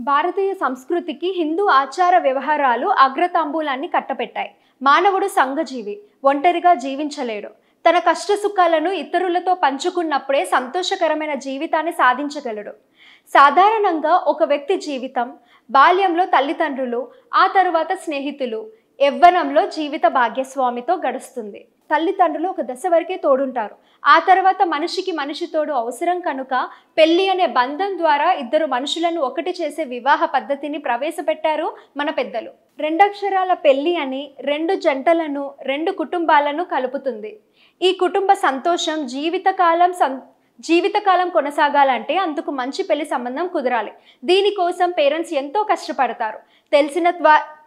భారతీయ సంస్కృతికి హిందూ ఆచార వ్యవహారాలు అగ్రతాంబూలాన్ని కట్టపెట్టాయి. మానవుడు సంఘజీవి, ఒంటరిగా జీవించలేడు. తన కష్ట సుఖాలను ఇతరులతో పంచుకున్నప్పుడే సంతోషకరమైన జీవితాన్ని సాధించగలడు. సాధారణంగా ఒక వ్యక్తి జీవితం బాల్యంలో తల్లిదండ్రులు, ఆ తరువాత స్నేహితులు, యవ్వనంలో జీవిత భాగ్యస్వామితో గడుస్తుంది. తల్లిదండ్రులు ఒక దశ వరకే తోడుంటారు. ఆ తర్వాత మనిషికి మనిషి తోడు అవసరం కనుక పెళ్లి అనే బంధం ద్వారా ఇద్దరు మనుషులను ఒకటి చేసే వివాహ పద్ధతిని ప్రవేశపెట్టారు మన పెద్దలు. రెండక్షరాల పెళ్లి అని రెండు జంటలను, రెండు కుటుంబాలను కలుపుతుంది. ఈ కుటుంబ సంతోషం జీవితకాలం కొనసాగాలంటే అందుకు మంచి పెళ్లి సంబంధం కుదరాలి. దీనికోసం పేరెంట్స్ ఎంతో కష్టపడతారు.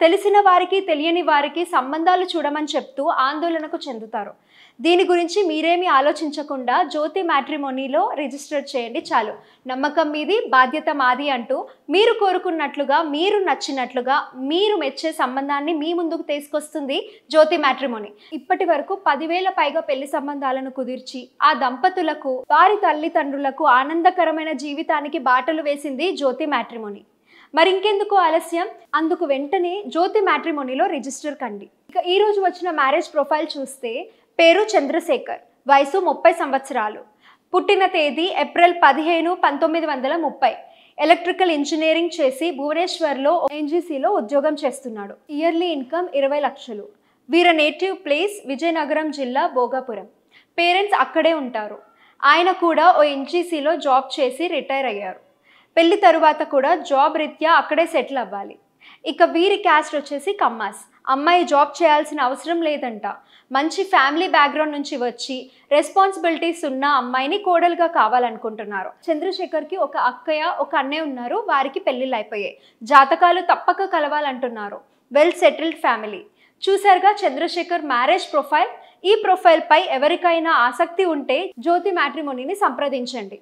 తెలిసిన వారికి తెలియని వారికి సంబంధాలు చూడమని చెప్తూ ఆందోళనకు చెందుతారు. దీని గురించి మీరేమీ ఆలోచించకుండా జ్యోతి మ్యాట్రిమోనీలో రిజిస్టర్ చేయండి చాలు. నమ్మకం మీది, బాధ్యత మాది అంటూ మీరు కోరుకున్నట్లుగా, మీరు నచ్చినట్లుగా, మీరు మెచ్చే సంబంధాన్ని మీ ముందుకు తీసుకొస్తుంది జ్యోతి మ్యాట్రిమోనీ. ఇప్పటి వరకు 10,000 పైగా పెళ్లి సంబంధాలను కుదిర్చి ఆ దంపతులకు, వారి తల్లిదండ్రులకు ఆనందకరమైన జీవితానికి బాటలు వేసింది జ్యోతి మ్యాట్రిమోనీ. మరి ఇంకెందుకు ఆలస్యం? అందుకు వెంటనే జ్యోతి మ్యాట్రిమోనీలో రిజిస్టర్ కండి. ఇక ఈ రోజు వచ్చిన మ్యారేజ్ ప్రొఫైల్ చూస్తే పేరు చంద్రశేఖర్, వయసు 30 సంవత్సరాలు, పుట్టిన తేదీ ఏప్రిల్ 15, 1930, ఎలక్ట్రికల్ ఇంజనీరింగ్ చేసి భువనేశ్వర్లో ఎన్జీసీలో ఉద్యోగం చేస్తున్నాడు. ఇయర్లీ ఇన్కమ్ 20 లక్షలు. వీర నేటివ్ ప్లేస్ విజయనగరం జిల్లా భోగాపురం. పేరెంట్స్ అక్కడే ఉంటారు. ఆయన కూడా ఓ ఎన్జీసీలో జాబ్ చేసి రిటైర్ అయ్యారు. పెళ్లి తరువాత కూడా జాబ్ రీత్యా అక్కడే సెటిల్ అవ్వాలి. ఇక వీరి క్యాస్ట్ వచ్చేసి కమ్మాస్. అమ్మాయి జాబ్ చేయాల్సిన అవసరం లేదంట. మంచి ఫ్యామిలీ బ్యాక్గ్రౌండ్ నుంచి వచ్చి రెస్పాన్సిబిలిటీస్ ఉన్న అమ్మాయిని కోడలుగా కావాలనుకుంటున్నారు. చంద్రశేఖర్కి ఒక అక్కయ్య, ఒక అన్నయ్య ఉన్నారు. వారికి పెళ్లిళ్ళు అయిపోయాయి. జాతకాలు తప్పక కలవాలంటున్నారు. Well settled family. చూసారుగా చంద్రశేఖర్ మ్యారేజ్ ప్రొఫైల్. ఈ ప్రొఫైల్ పై ఎవరికైనా ఆసక్తి ఉంటే జ్యోతి మ్యాట్రిమోనీని సంప్రదించండి.